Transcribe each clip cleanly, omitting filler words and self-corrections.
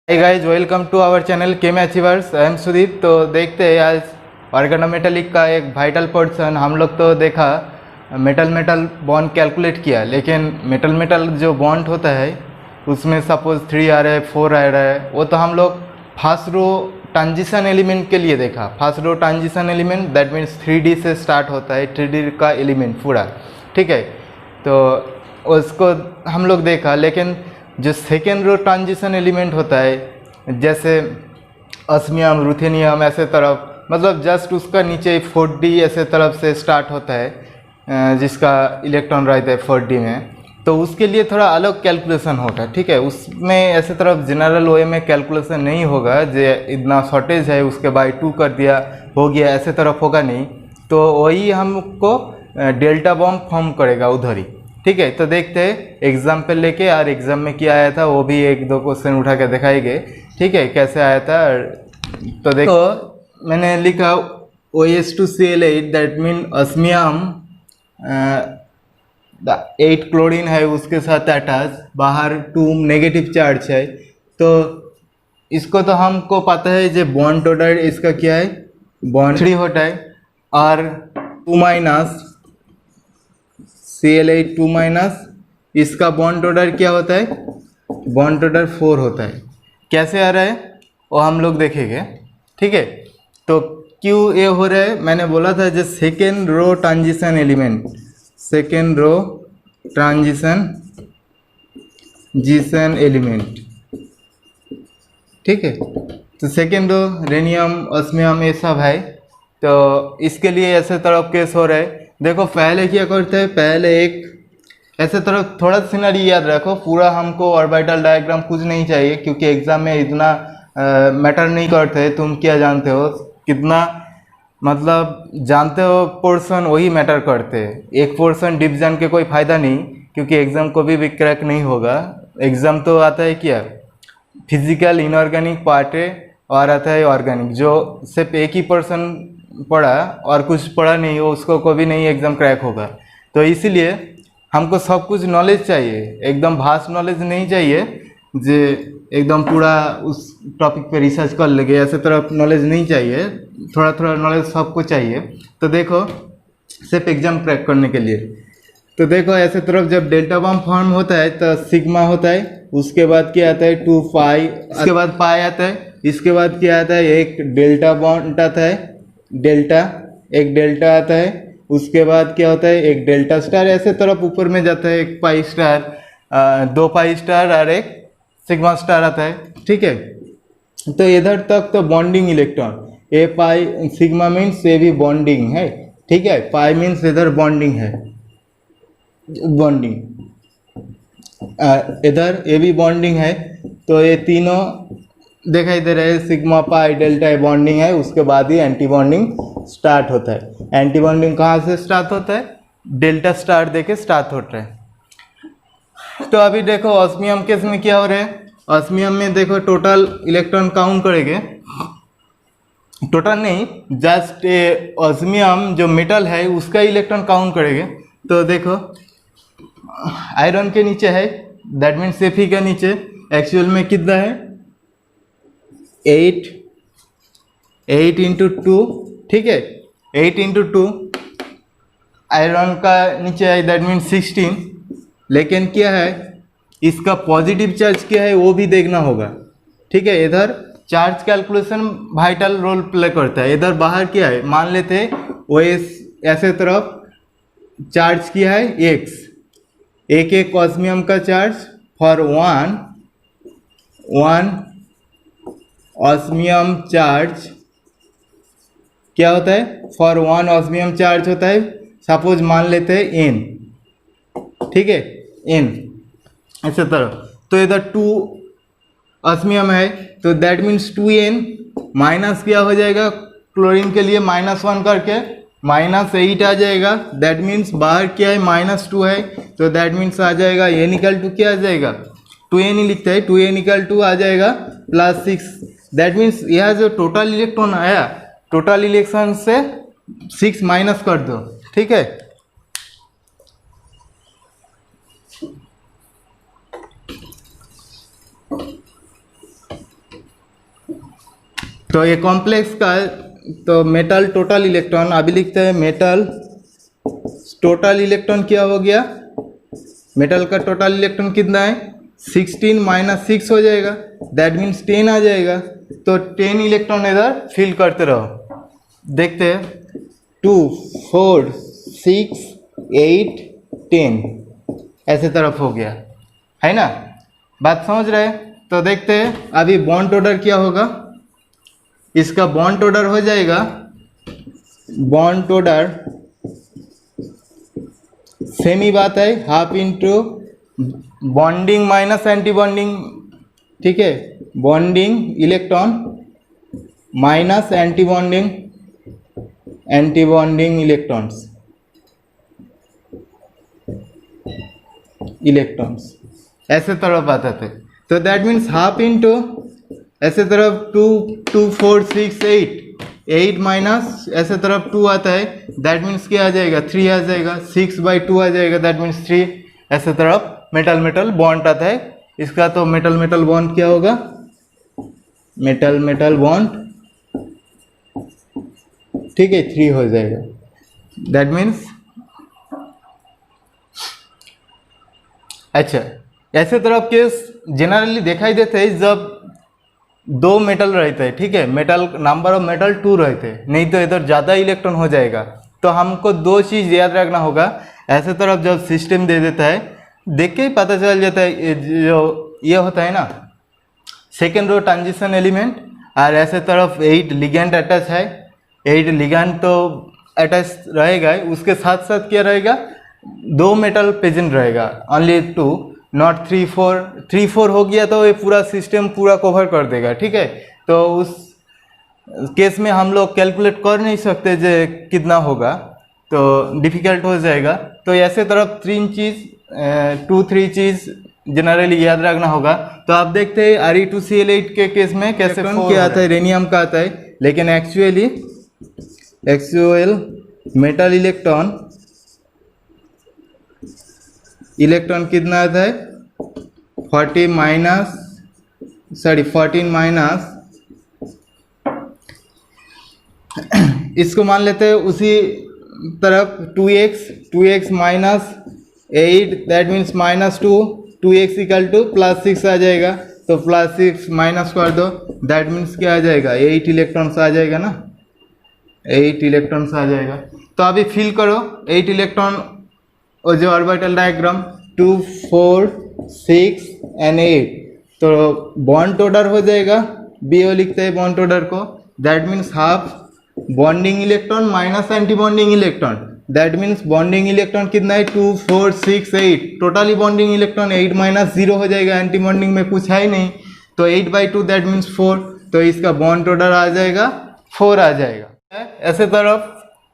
Hey guys, welcome to our channel chem achievers. I am Sudeep. तो देखते हैं आज ऑर्गेनोमेटेलिक का एक वाइटल पोर्शन। हम लोग तो देखा मेटल बॉन्ड कैलकुलेट किया, लेकिन मेटल जो बॉन्ड होता है उसमें सपोज 3 आ रहा है, 4 आ रहा है, वो तो हम लोग फर्स्ट रो ट्रांजिशन एलिमेंट के लिए देखा। First row transition element that means 3D से स्टार्ट होता है, 3D का एलिमेंट पूरा, ठीक है। तो उसको हम लोग देखा, लेकिन जो सेकेंड रो ट्रांजिशन एलिमेंट होता है जैसे ऑस्मियम, रुथेनियम, ऐसे तरफ, मतलब जस्ट उसका नीचे 4D ऐसे तरफ से स्टार्ट होता है जिसका इलेक्ट्रॉन रहता है 4D में, तो उसके लिए थोड़ा अलग कैलकुलेशन होगा, ठीक है। उसमें ऐसे तरफ जनरल वे में कैलकुलेशन नहीं होगा जो इतना शॉर्टेज है उसके बाय 2 कर दिया हो गया, ऐसे तरफ होगा नहीं। तो वही हमको डेल्टा बॉम्ब फॉर्म करेगा उधर ही, ठीक है। तो देखते हैं एग्जाम्पल लेके, और एग्जाम में क्या आया था वो भी 1-2 क्वेश्चन उठा के दिखाएंगे, ठीक है, कैसे आया था। तो देखो मैंने लिखा OH2Cl8 that mean osmium 8 chlorine है उसके साथ अटैच, बाहर 2 नेगेटिव चार्ज है। तो इसको तो हमको पता है जो बॉन्ड ऑर्डर इसका क्या है, बॉन्ड 3 होता है, और 2- Cl8 2- इसका बॉन्ड ऑर्डर क्या होता है, बॉन्ड ऑर्डर 4 होता है। कैसे आ रहा है वो हम लोग देखेंगे, ठीक है। तो क्यों ये हो रहा है, मैंने बोला था जो second row transition element, second row transition element, ठीक है। तो सेकेंड रो रेनियम, ऑस्मियम, ये सब है। तो इसके लिए ऐसे तरफ केस हो रहा है। देखो पहले क्या करते हैं, पहले एक ऐसे तरफ थोड़ा सिनेरियो याद रखो, पूरा हमको ऑर्बिटल डायग्राम कुछ नहीं चाहिए क्योंकि एग्जाम में इतना मैटर नहीं करते। तुम क्या जानते हो, कितना मतलब जानते हो पोर्शन, वही मैटर करते हैं। एक पोर्शन डिप जान के कोई फ़ायदा नहीं, क्योंकि एग्ज़ाम को भी क्रैक नहीं होगा। एग्ज़ाम तो आता है क्या, फिजिकल इनऑर्गेनिक पार्ट है और आता है ऑर्गेनिक। जो सिर्फ एक ही पर्सन पढ़ा और कुछ पढ़ा नहीं हो उसको कभी नहीं एग्ज़ाम क्रैक होगा। तो इसीलिए हमको सब कुछ नॉलेज चाहिए, एकदम भास्ट नॉलेज नहीं चाहिए जो एकदम पूरा उस टॉपिक पे रिसर्च कर लगे, ऐसे तरफ नॉलेज नहीं चाहिए, थोड़ा थोड़ा नॉलेज सबको चाहिए। तो देखो सिर्फ एग्ज़ाम क्रैक करने के लिए, तो देखो ऐसे तरफ जब डेल्टा बॉम्ब फॉर्म होता है तो सिग्मा होता है, उसके बाद क्या आता है 2 पाई, उसके बाद पाई आता है, इसके बाद क्या आता है एक डेल्टा बॉन्ड आता है, डेल्टा, एक डेल्टा आता है, उसके बाद क्या होता है एक डेल्टा स्टार, ऐसे तरफ ऊपर में जाता है एक पाई स्टार, 2 पाई स्टार और एक सिग्मा स्टार आता है, ठीक है। तो इधर तक तो बॉन्डिंग इलेक्ट्रॉन, ए पाई सिग्मा मीन्स ये भी बॉन्डिंग है, ठीक है। पाई मीन्स इधर बॉन्डिंग है, बॉन्डिंग, इधर ये भी बॉन्डिंग है। तो ये तीनों दिखाई दे रहे हैं, सिग्मा पाई डेल्टा बॉन्डिंग है, उसके बाद ही एंटी बॉन्डिंग स्टार्ट होता है। एंटी बॉन्डिंग कहाँ से स्टार्ट होता है, डेल्टा स्टार देके स्टार्ट होता है। तो अभी देखो ऑस्मियम केस में क्या हो रहा है, ऑस्मियम में देखो टोटल इलेक्ट्रॉन काउंट करेंगे, टोटल नहीं, जस्ट ऑस्मियम जो मेटल है उसका इलेक्ट्रॉन काउंट करेंगे। तो देखो आयरन के नीचे है, दैट मीन्स Fe के नीचे एक्चुअल में कितना है 8 × 2, ठीक है, 8 × 2। आयरन का नीचे है दैट मीन्स 16, लेकिन क्या है इसका पॉजिटिव चार्ज क्या है वो भी देखना होगा, ठीक है। इधर charge calculation vital role play करता है। इधर बाहर क्या है, मान लेते वो ऐसे तरफ चार्ज किया है x, एक ऑस्मियम का चार्ज फॉर 1 ऑस्मियम चार्ज क्या होता है, फॉर 1 ऑस्मियम चार्ज होता है, सपोज मान लेते हैं n, ठीक है, n ऐसे तरफ। तो इधर 2 ऑस्मियम है, तो दैट मीन्स 2n माइनस क्या हो जाएगा, क्लोरीन के लिए -1 करके -8 आ जाएगा, दैट मीन्स बाहर क्या है -2 है, तो दैट मीन्स आ जाएगा n = क्या आ जाएगा 2n ही लिखते हैं, 2n = आ जाएगा +6। दैट मीन्स यह जो टोटल इलेक्ट्रॉन आया, टोटल इलेक्ट्रॉन से 6 माइनस कर दो, ठीक है। तो ये कॉम्प्लेक्स का है, तो मेटल टोटल इलेक्ट्रॉन अभी लिखते हैं मेटल टोटल इलेक्ट्रॉन क्या हो गया, मेटल का टोटल इलेक्ट्रॉन कितना है 16 माइनस 6 हो जाएगा, दैट मीन्स 10 आ जाएगा। तो 10 इलेक्ट्रॉन इधर फिल करते रहो, देखते हैं 2 4 6 8 10 ऐसे तरफ हो गया है ना, बात समझ रहे हैं। तो देखते हैं अभी बॉन्ड ऑर्डर क्या होगा, इसका बॉन्ड ऑर्डर हो जाएगा, बॉन्ड ऑर्डर सेम ही बात है, half into bonding minus anti bonding, ठीक है, bonding electron minus anti bonding electrons ऐसे तरफ आता थे। तो दैट मीन्स हाफ इंटू ऐसे तरफ 2 2 4 6 8 माइनस ऐसे तरफ 2 आता है, दैट मीन्स क्या आ जाएगा 3 आ जाएगा, 6/2 आ जाएगा, दैट मीन्स 3 ऐसे तरफ मेटल मेटल बॉन्ड आता है। इसका तो मेटल मेटल बॉन्ड क्या होगा, मेटल मेटल बॉन्ड, ठीक है 3 हो जाएगा, दैट मीन्स अच्छा। ऐसे तरफ केस जनरली दिखाई देते हैं जब 2 मेटल रहते हैं, ठीक है, मेटल नंबर ऑफ मेटल 2 रहते हैं, नहीं तो इधर ज़्यादा इलेक्ट्रॉन हो जाएगा। तो हमको 2 चीज़ याद रखना होगा, ऐसे तरफ जब सिस्टम दे देता है देख के ही पता चल जाता है, जो ये होता है ना सेकेंड रो ट्रांजिशन एलिमेंट, और ऐसे तरफ 8 लिगेंड अटैच है, 8 लिगेंड तो अटैच रहेगा, उसके साथ साथ क्या रहेगा 2 मेटल प्रेजेंट रहेगा, ओनली 2 नॉट 3 4, 3 4 हो गया तो ये पूरा सिस्टम पूरा कवर कर देगा, ठीक है। तो उस केस में हम लोग कैलकुलेट कर नहीं सकते जो कितना होगा, तो डिफ़िकल्ट हो जाएगा। तो ऐसे तरफ 2-3 चीज़ जनरली याद रखना होगा। तो आप देखते हैं Re2Cl8 के केस में कैसे क्या आता है, रेनियम का आता है, लेकिन एक्चुअल मेटल इलेक्ट्रॉन कितना आता है 14 माइनस इसको मान लेते हैं उसी तरफ 2x minus 8, that means minus 2x equal to +6 आ जाएगा, तो +6 माइनस कर दो, दैट मीन्स क्या आ जाएगा 8 इलेक्ट्रॉन्स आ जाएगा ना, 8 इलेक्ट्रॉन्स आ जाएगा। तो अभी फिल करो 8 इलेक्ट्रॉन और जो ऑर्बिटल डायग्राम 2 4 6 and 8, तो बॉन्ड ऑर्डर हो जाएगा, BO लिखते हैं बॉन्ड ऑर्डर को, that means half bonding electron minus anti bonding electron, that means bonding electron कितना है 2 4 6 8, टोटली बॉन्डिंग इलेक्ट्रॉन 8 माइनस 0 हो जाएगा, एंटी बॉन्डिंग में कुछ है ही नहीं, तो 8/2 दैट मीन्स 4, तो इसका बॉन्ड ऑर्डर आ जाएगा 4 आ जाएगा। ऐसे तरफ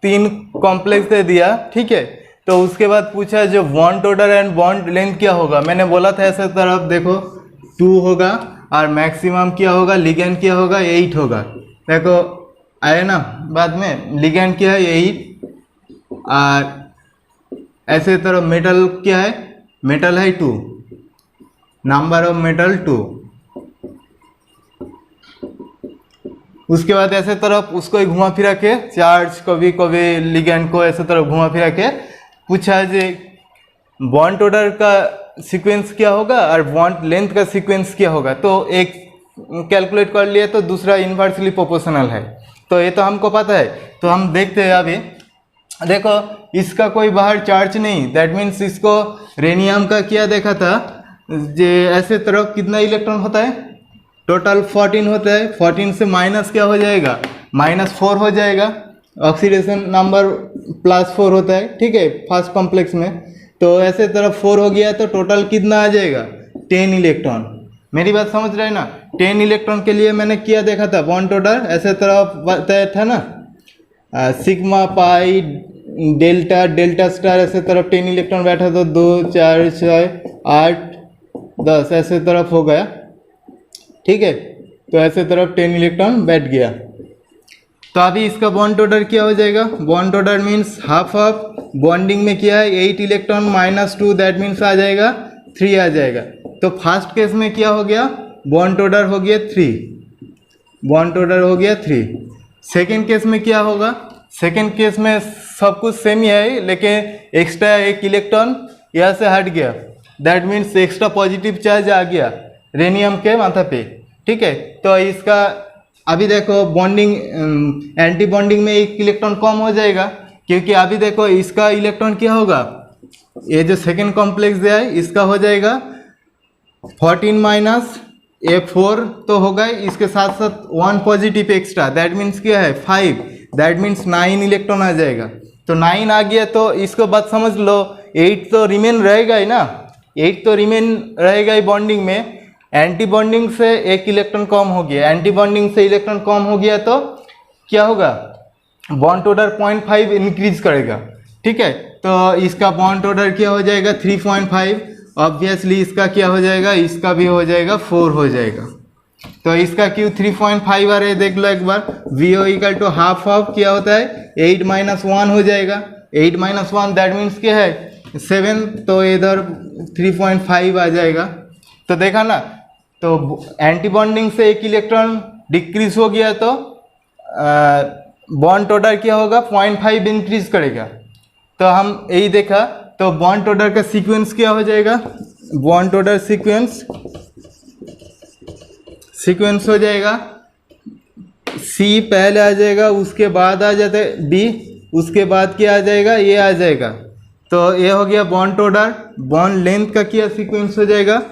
3 कॉम्प्लेक्स दे दिया, ठीक है। तो उसके बाद पूछा जो bond order and bond length क्या होगा, मैंने बोला था ऐसे तरफ देखो 2 होगा और मैक्सिमम क्या होगा, लिगेंड क्या होगा 8 होगा, देखो आए ना बाद में, लिगेंड क्या है 8, और ऐसे तरफ मेटल क्या है, मेटल है 2, नंबर ऑफ मेटल 2, उसके बाद ऐसे तरफ उसको ही घुमा फिरा के चार्ज कभी कभी लिगेंड को ऐसे तरफ घुमा फिरा के पूछा जे बॉन्ड ऑर्डर का सीक्वेंस क्या होगा और बॉन्ड लेंथ का सीक्वेंस क्या होगा, तो एक कैलकुलेट कर लिए तो दूसरा इन्वर्सली प्रोपोर्शनल है, तो ये तो हमको पता है। तो हम देखते हैं अभी, देखो इसका कोई बाहर चार्ज नहीं, दैट मीन्स इसको रेनियम का क्या देखा था, जे ऐसे तरफ कितना इलेक्ट्रॉन होता है, टोटल 14 होता है, 14 से माइनस क्या हो जाएगा -4 हो जाएगा, ऑक्सीडेशन नंबर +4 होता है, ठीक है, फर्स्ट कॉम्प्लेक्स में। तो ऐसे तरफ 4 हो गया तो टोटल कितना आ जाएगा 10 इलेक्ट्रॉन, मेरी बात समझ रहे हैं ना। 10 इलेक्ट्रॉन के लिए मैंने क्या देखा था, बॉन्ड ऑर्डर ऐसे तरफ बताया था ना, सिग्मा पाई डेल्टा स्टार, ऐसे तरफ 10 इलेक्ट्रॉन बैठा तो 2 4 6 8 10 ऐसे तरफ हो गया, ठीक है। तो ऐसे तरफ 10 इलेक्ट्रॉन बैठ गया। तो अभी इसका बॉन्ड ऑर्डर क्या हो जाएगा, bond order means half of bonding में क्या है 8 इलेक्ट्रॉन -2, दैट मीन्स आ जाएगा 3 आ जाएगा। तो फर्स्ट केस में क्या हो गया, बॉन्ड ऑर्डर हो गया 3, बॉन्ड ऑर्डर हो गया 3। सेकेंड केस में क्या होगा, सेकेंड केस में सब कुछ सेम ही है, लेकिन एक्स्ट्रा एक इलेक्ट्रॉन यहाँ से हट गया, that means extra positive charge आ गया रेनियम के माथा पे, ठीक है। तो इसका अभी देखो बॉन्डिंग, एंटी बॉन्डिंग में एक इलेक्ट्रॉन कम हो जाएगा, क्योंकि अभी देखो इसका इलेक्ट्रॉन क्या होगा, ये जो सेकेंड कॉम्प्लेक्स है इसका हो जाएगा 14 माइनस A4 तो होगा, इसके साथ साथ 1 पॉजिटिव एक्स्ट्रा, दैट मीन्स क्या है 5, दैट मीन्स 9 इलेक्ट्रॉन आ जाएगा। तो 9 आ गया तो इसको बात समझ लो, 8 तो रिमेन रहेगा ही ना, 8 तो रिमेन रहेगा ही बॉन्डिंग में। एंटी बॉन्डिंग से एक इलेक्ट्रॉन कम हो गया, एंटी बॉन्डिंग से इलेक्ट्रॉन कम हो गया तो क्या होगा, बॉन्ड ऑर्डर 0.5 इंक्रीज करेगा, ठीक है। तो इसका बॉन्ड ऑर्डर क्या हो जाएगा 3.5, ऑब्वियसली इसका क्या हो जाएगा, इसका भी हो जाएगा 4 हो जाएगा। तो इसका क्यों 3.5 आ रहा है देख लो एक बार, VO equal to half of क्या होता है 8 माइनस 1 हो जाएगा, 8 माइनस 1 दैट मीन्स क्या है 7, तो इधर 3.5 आ जाएगा। तो देखा ना, तो एंटी बॉन्डिंग से एक इलेक्ट्रॉन डिक्रीज हो गया तो बॉन्ड ऑर्डर क्या होगा 0.5 इंक्रीज करेगा। तो हम यही देखा, तो बॉन्ड ऑर्डर का सीक्वेंस क्या हो जाएगा, बॉन्ड ऑर्डर सीक्वेंस हो जाएगा, C पहले आ जाएगा, उसके बाद आ जाता है B, उसके बाद क्या आ जाएगा, ये आ जाएगा। तो ये हो गया बॉन्ड ऑर्डर। बॉन्ड लेंथ का क्या सीक्वेंस हो जाएगा,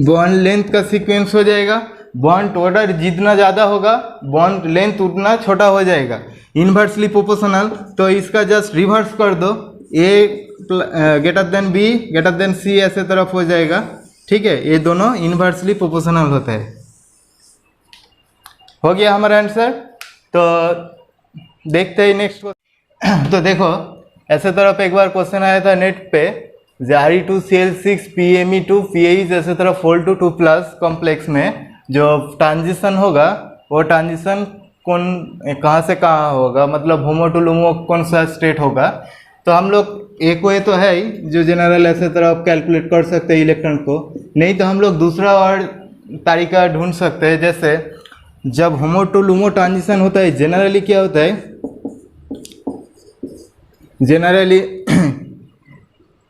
बॉन्ड लेंथ का सीक्वेंस हो जाएगा। बॉन्ड ऑर्डर जितना ज़्यादा होगा बॉन्ड लेंथ उतना छोटा हो जाएगा, इन्वर्सली प्रोपोर्शनल। तो इसका जस्ट रिवर्स कर दो, A greater than B greater than C ऐसे तरफ हो जाएगा, ठीक है। ये दोनों इन्वर्सली प्रोपोर्शनल होता है। हो गया हमारा आंसर। तो देखते हैं नेक्स्ट। तो देखो ऐसे तरफ एक बार क्वेश्चन आया था नेट पे, Re2Cl6 PMe2 PAE ऐसे तरफ 4to2+ कॉम्प्लेक्स में जो ट्रांजिशन होगा वो ट्रांजिशन कौन कहाँ से कहाँ होगा, मतलब होमो टू लुमो कौन सा स्टेट होगा। तो हम लोग एक वे तो है ही जो जनरल ऐसे तरफ कैलकुलेट कर सकते हैं इलेक्ट्रॉन को, नहीं तो हम लोग दूसरा और तरीका ढूंढ सकते हैं। जैसे जब होमो टू लुमो ट्रांजिशन होता है जनरली क्या होता है, जनरली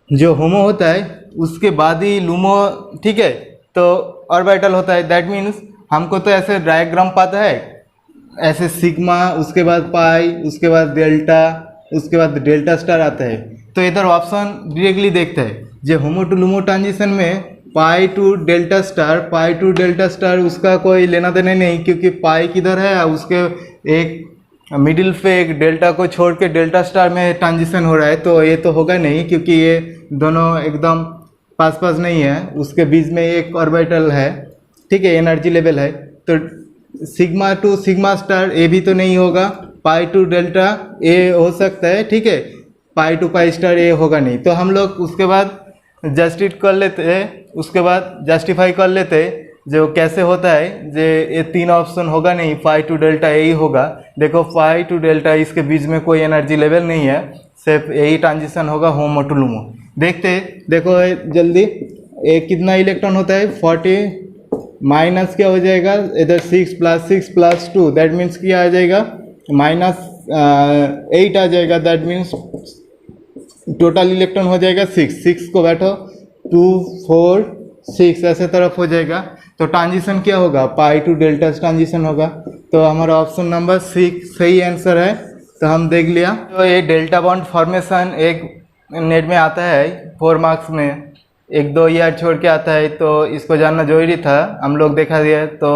जो होमो होता है उसके बाद ही लुमो, ठीक है, तो ऑर्बिटल होता है। दैट मीन्स हमको तो ऐसे डायग्राम पता है, ऐसे सिग्मा, उसके बाद पाई, उसके बाद डेल्टा, उसके बाद डेल्टा स्टार आता है। तो इधर ऑप्शन डायरेक्टली देखता है, जो होमो टू लुमो ट्रांजिशन में पाई टू डेल्टा स्टार उसका कोई लेना देना नहीं, क्योंकि पाई किधर है, उसके एक मिडिल पे एक डेल्टा को छोड़ के डेल्टा स्टार में ट्रांजिशन हो रहा है। तो ये तो होगा नहीं, क्योंकि ये दोनों एकदम पास पास नहीं है, उसके बीच में एक ऑर्बिटल है, ठीक है, एनर्जी लेवल है। तो सिग्मा टू सिग्मा स्टार ए भी तो नहीं होगा, पाई टू डेल्टा ए हो सकता है, ठीक है, पाई टू पाई स्टार ए होगा नहीं। तो हम लोग उसके बाद जस्टिफाई कर लेते जो कैसे होता है, जो ये 3 ऑप्शन होगा नहीं, पाई टू डेल्टा ए ही होगा। देखो पाई टू डेल्टा इसके बीच में कोई एनर्जी लेवल नहीं है, सिर्फ यही ट्रांजिशन होगा होमो टू लुमो। देखते देखो जल्दी, एक कितना इलेक्ट्रॉन होता है 40 माइनस क्या हो जाएगा इधर 6 + 6 + 2 दैट मीन्स क्या आ जाएगा -8 आ जाएगा। दैट मीन्स टोटल इलेक्ट्रॉन हो जाएगा 6 को बैठो 2 4 6 ऐसे तरफ हो जाएगा। तो ट्रांजिशन क्या होगा, पाई टू डेल्टा ट्रांजिशन होगा। तो हमारा ऑप्शन नंबर 6 सही आंसर है। तो हम देख लिया। तो ये डेल्टा बॉन्ड फॉर्मेशन एक नेट में आता है 4 मार्क्स में, 1-2 ईयर छोड़ के आता है, तो इसको जानना जरूरी था, हम लोग देखा दिया। तो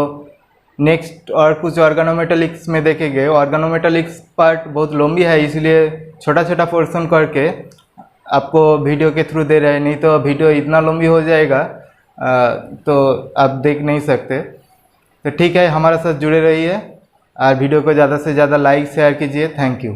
नेक्स्ट और कुछ ऑर्गेनोमेटेलिक्स में देखेंगे। ऑर्गेनोमेटेलिक्स पार्ट बहुत लंबी है, इसलिए छोटा छोटा पोर्शन करके आपको वीडियो के थ्रू दे रहे हैं, नहीं तो वीडियो इतना लंबी हो जाएगा तो आप देख नहीं सकते। तो ठीक है, हमारे साथ जुड़े रहिए और वीडियो को ज़्यादा से ज़्यादा लाइक शेयर कीजिए। Thank you.